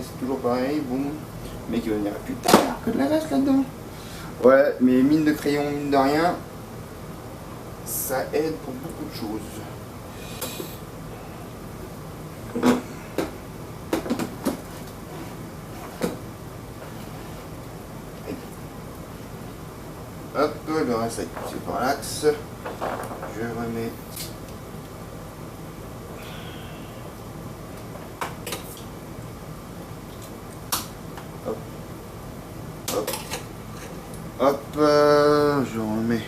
c'est toujours pareil, boum. Le mec il va dire putain, il y a que de la graisse là-dedans. Ouais, mais mine de crayon, mine de rien, ça aide pour beaucoup de choses. Hop, le reste avec poussé par l'axe. Je remets. Hop. Hop. Hop. Je remets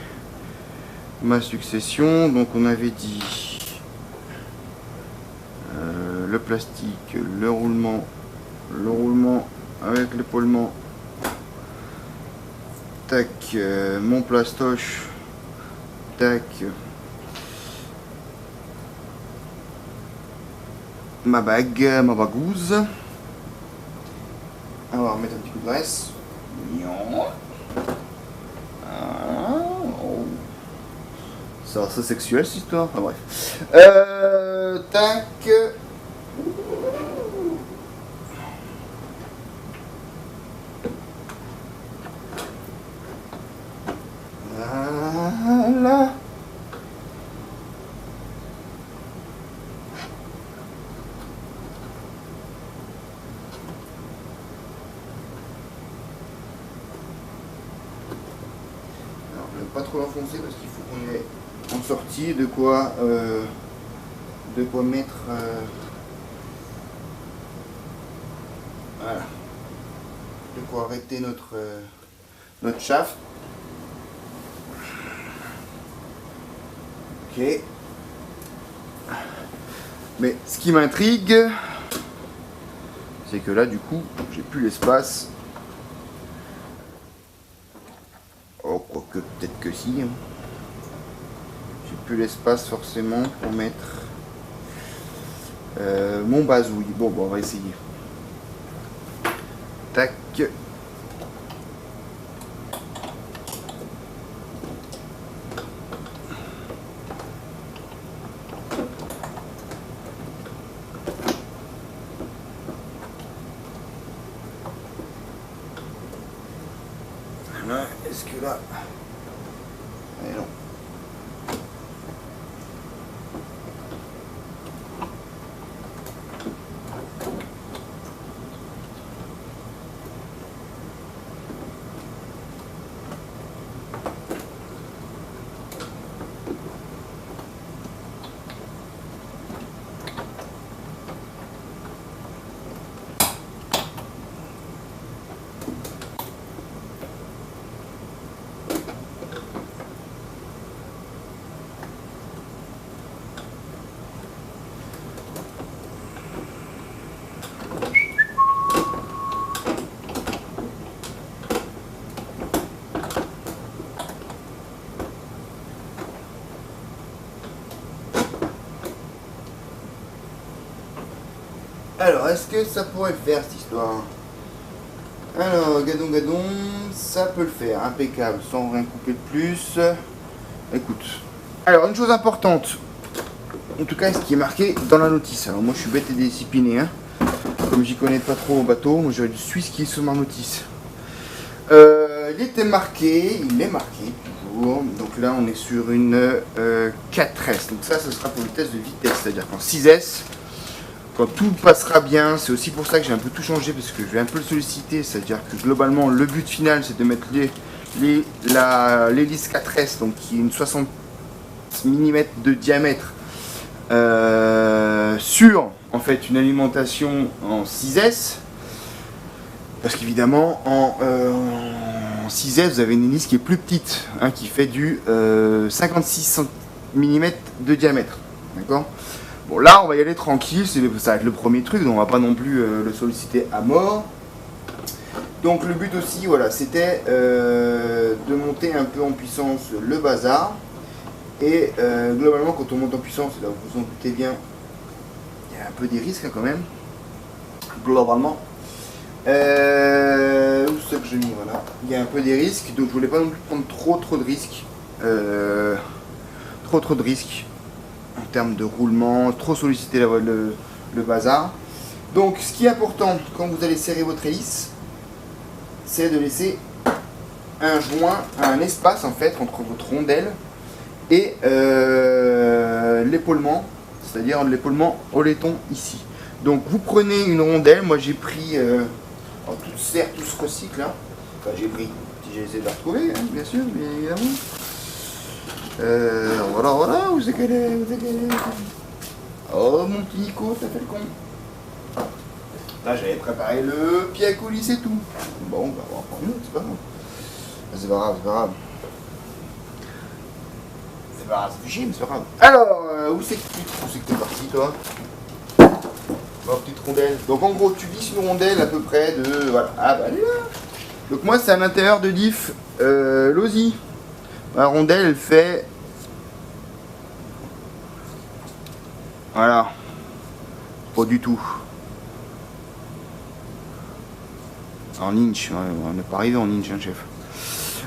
ma succession. Donc on avait dit le plastique, le roulement avec l'épaulement. Tac, mon plastoche, tac, ma bague, ma bagouze. On va remettre un petit coup de graisse. Ça c'est sexuel cette histoire. Enfin bref. Tac. Voilà. Alors, je ne vais pas trop l'enfoncer parce qu'il faut qu'on ait en sortie de quoi mettre. Voilà. De quoi arrêter notre shaft. Ok. Mais ce qui m'intrigue, c'est que là, du coup, j'ai plus l'espace. Oh, quoique peut-être que si. Hein. J'ai plus l'espace forcément pour mettre mon bazouille. Bon, on va essayer. Tac. Est-ce que là... Eh non. Alors, est-ce que ça pourrait le faire cette histoire? Alors, gadon, ça peut le faire, impeccable, sans rien couper de plus. Écoute. Alors, une chose importante, en tout cas, ce qui est marqué dans la notice. Alors, moi, je suis bête et discipliné, hein. Comme j'y connais pas trop au bateau, moi, je suis ce qui est sur ma notice. Il était marqué, il est marqué toujours. Donc là, on est sur une 4S. Donc ça, ce sera pour le test de vitesse, c'est-à-dire qu'en 6S. Quand tout passera bien, c'est aussi pour ça que j'ai un peu tout changé parce que je vais un peu le solliciter, c'est-à-dire que globalement le but final c'est de mettre l'hélice 4S, donc qui est une 60 mm de diamètre, sur en fait une alimentation en 6S, parce qu'évidemment en 6S vous avez une hélice qui est plus petite, hein, qui fait du 56 mm de diamètre, d'accord. Bon, là on va y aller tranquille, ça va être le premier truc, donc on va pas non plus le solliciter à mort. Donc le but aussi, voilà, c'était de monter un peu en puissance le bazar. Et globalement, quand on monte en puissance, là, vous en doutez bien, il y a un peu des risques hein, quand même, globalement. Où c'est que j'ai mis, voilà. Il y a un peu des risques, donc je voulais pas non plus prendre trop de risques. Trop de risques. En termes de roulement, trop solliciter le bazar. Donc ce qui est important quand vous allez serrer votre hélice, c'est de laisser un joint, un espace en fait entre votre rondelle et l'épaulement, c'est-à-dire l'épaulement au laiton ici. Donc vous prenez une rondelle, moi j'ai pris, tout sert, tout se recycle, hein. Enfin j'ai pris, j'ai essayé de la retrouver, hein, bien sûr, bien évidemment. Voilà, où c'est qu'elle est, Oh mon petit Nico, ça fait le con. Là j'avais préparé le pied à coulisses et tout. Bon, on va voir prendre une autre, c'est pas grave. C'est pas grave, c'est pas grave. C'est pas grave, c'est chier, mais c'est pas grave. Alors, où c'est que t'es parti toi? Ma petite rondelle. Donc en gros, tu visses une rondelle à peu près de... Voilà. Ah bah elle est là. Donc moi c'est à l'intérieur de diff Losi. Ma rondelle elle fait... Voilà. Pas du tout. En inch, ouais, on n'est pas arrivé en inch, hein, chef.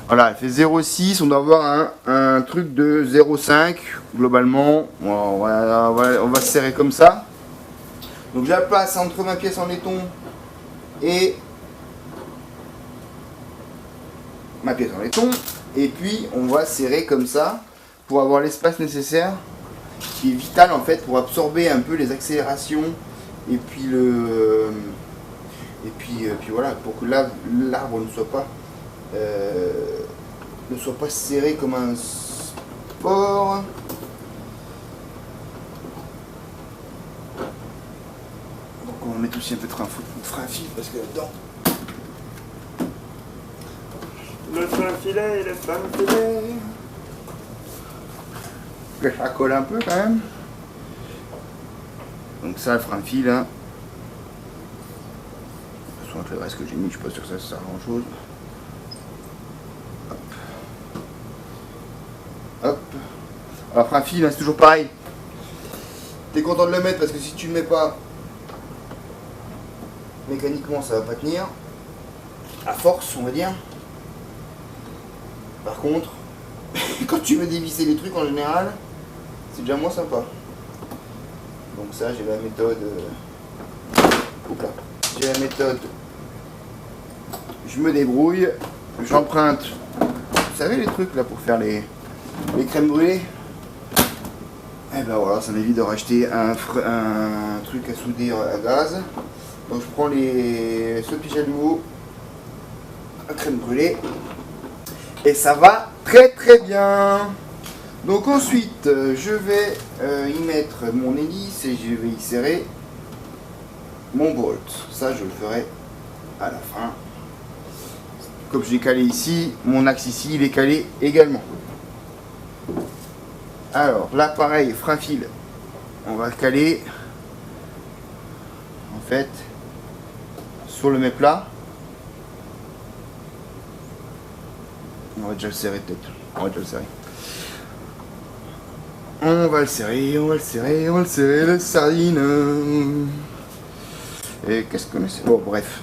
Voilà, elle fait 0,6, on doit avoir un truc de 0,5 globalement. On va se serrer comme ça. Donc je la place entre ma pièce en laiton et ma pièce en laiton. Et puis on va serrer comme ça pour avoir l'espace nécessaire qui est vital en fait pour absorber un peu les accélérations et puis puis voilà, pour que l'arbre ne soit pas serré comme un sport. Donc on va mettre aussi un peu de frein fil parce que là-dedans le frein filet, que ça colle un peu quand même. Donc ça, le frein fil, hein. De toute façon, avec le reste que j'ai mis, je suis pas sûr que ça sert à grand chose. Hop. Hop. Alors frein fil, hein, c'est toujours pareil. T'es content de le mettre parce que si tu le mets pas, mécaniquement ça va pas tenir. À force, on va dire. Par contre, quand tu veux dévisser les trucs en général, c'est déjà moins sympa. Donc ça, j'ai la méthode... Oups, j'ai la méthode... Je me débrouille, j'emprunte... Vous savez les trucs là pour faire les crèmes brûlées? Et ben voilà, ça m'évite de racheter un truc à souder à gaz. Donc je prends ce petit chalumeau à crème brûlée. Et ça va très très bien. Donc ensuite, je vais y mettre mon hélice et je vais y serrer mon bolt. Ça, je le ferai à la fin. Comme j'ai calé ici, mon axe ici, il est calé également. Alors là, pareil, frein fil. On va caler en fait sur le méplat. On va déjà le serrer peut-être. On va déjà le serrer. On va le serrer, la sardine. Et qu'est-ce qu'on essaie? Bon, bref.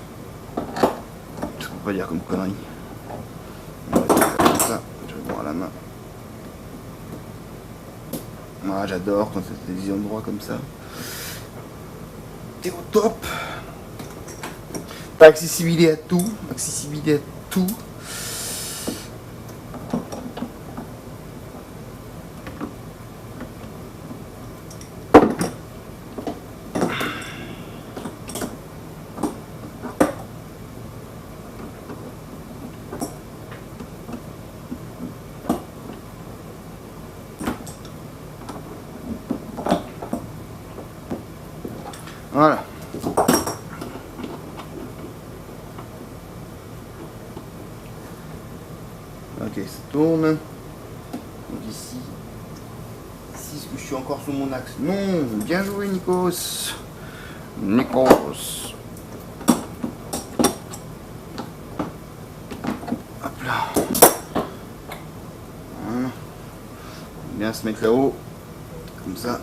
Je peux pas dire comme connerie. On va faire comme ça. Je vais voir à la main. Ah, j'adore quand c'est des endroits comme ça. T'es au top. T'as accessibilité à tout. Voilà. Ok, ça tourne. Donc ici, est-ce que je suis encore sur mon axe? Non, bien joué Nikos. Hop là. Voilà. Bien se mettre là-haut, comme ça.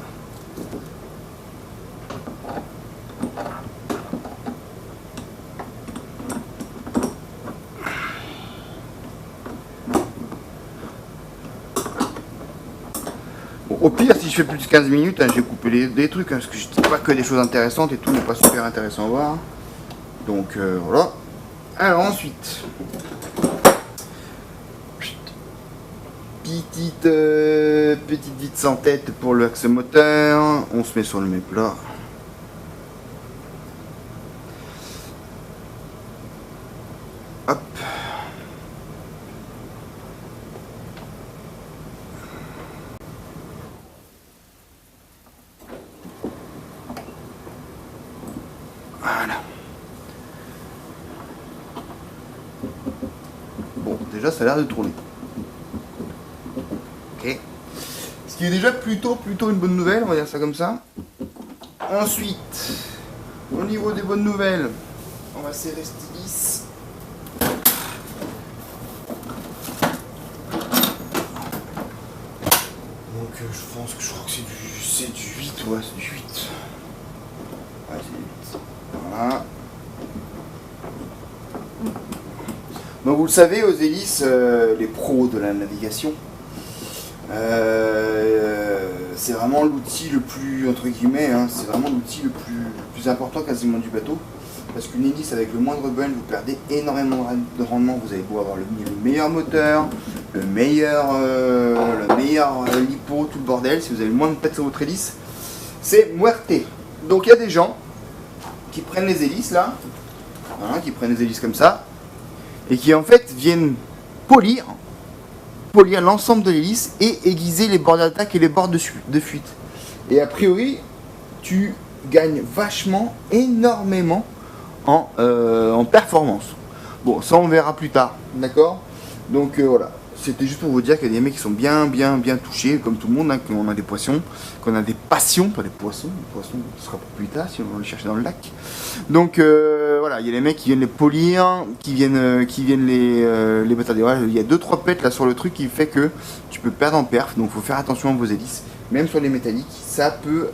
Bon, au pire, si je fais plus de 15 minutes, hein, j'ai coupé des trucs, hein, parce que je dis pas que des choses intéressantes et tout n'est pas super intéressant à voir. Donc voilà. Alors ensuite, petite vide sans tête pour l'axe moteur. On se met sur le même plat. Hop. Voilà. Bon, déjà ça a l'air de tourner. Ok. Ce qui est déjà plutôt une bonne nouvelle, on va dire ça comme ça. Ensuite, au niveau des bonnes nouvelles, on va serrer ce lisse. Donc je pense que je crois que c'est du 8, ouais, c'est du 8. Ouais, c'est du 8. Voilà. Donc vous le savez, aux hélices, les pros de la navigation, c'est vraiment l'outil le plus, entre guillemets, hein, c'est vraiment l'outil le plus important quasiment du bateau. Parce qu'une hélice avec le moindre bend, vous perdez énormément de rendement. Vous avez beau avoir le meilleur moteur, le meilleur lipo, tout le bordel. Si vous avez le moindre pète sur votre hélice, c'est muerte. Donc il y a des gens qui prennent les hélices là, voilà, qui prennent les hélices comme ça, et qui en fait viennent polir l'ensemble de l'hélice et aiguiser les bords d'attaque et les bords de fuite. Et a priori, tu gagnes vachement, énormément en performance. Bon, ça on verra plus tard, d'accord? Donc voilà, c'était juste pour vous dire qu'il y a des mecs qui sont bien touchés, comme tout le monde, hein, qu'on a des poissons, qu'on a des passions, pas des poissons, les poissons ce sera pour plus tard si on va les chercher dans le lac. Donc voilà, il y a les mecs qui viennent les polir, qui viennent les mettre à des... Voilà, il y a 2-3 pètes là sur le truc qui fait que tu peux perdre en perf, donc il faut faire attention à vos hélices, même sur les métalliques, ça peut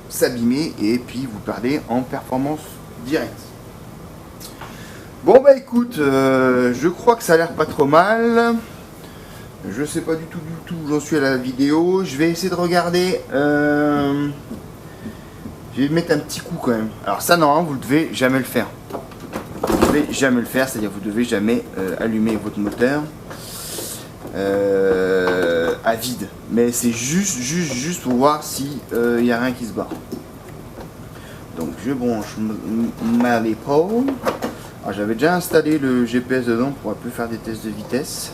s'abîmer et puis vous perdez en performance direct. Bon bah écoute, je crois que ça a l'air pas trop mal. Je sais pas du tout où j'en suis à la vidéo. Je vais essayer de regarder. Je vais mettre un petit coup quand même. Alors ça normalement vous ne devez jamais le faire. Vous devez jamais le faire, c'est-à-dire vous devez jamais allumer votre moteur à vide. Mais c'est juste pour voir si il n'y a rien qui se barre. Donc je branche ma lipo. Alors j'avais déjà installé le GPS dedans pour un peu faire des tests de vitesse.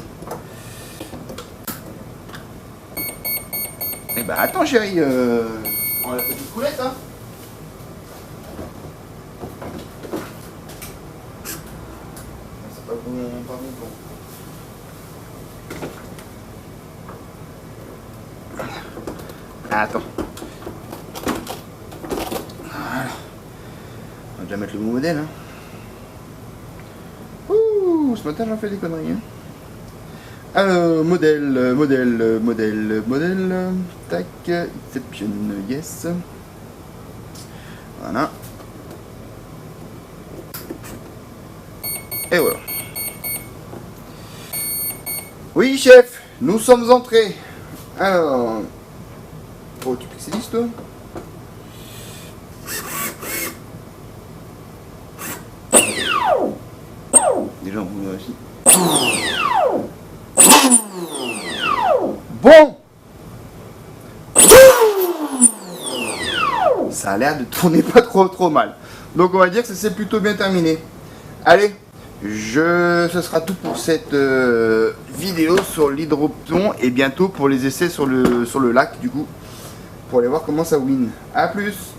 Et bah attends chérie, on a la petite coulette hein. C'est pas bon, pas bon. Attends. Voilà. On va déjà mettre le bon modèle hein. Ce matin j'en fais des conneries hein. Alors modèle, tac, exception, yes. Voilà. Et voilà. Oui chef, nous sommes entrés. Alors, oh tu pixelistes toi? Déjà on va ici. Bon, ça a l'air de tourner pas trop mal. Donc on va dire que ça s'est plutôt bien terminé. Allez, ce sera tout pour cette vidéo sur l'hydropton et bientôt pour les essais sur le lac du coup, pour aller voir comment ça win. A plus.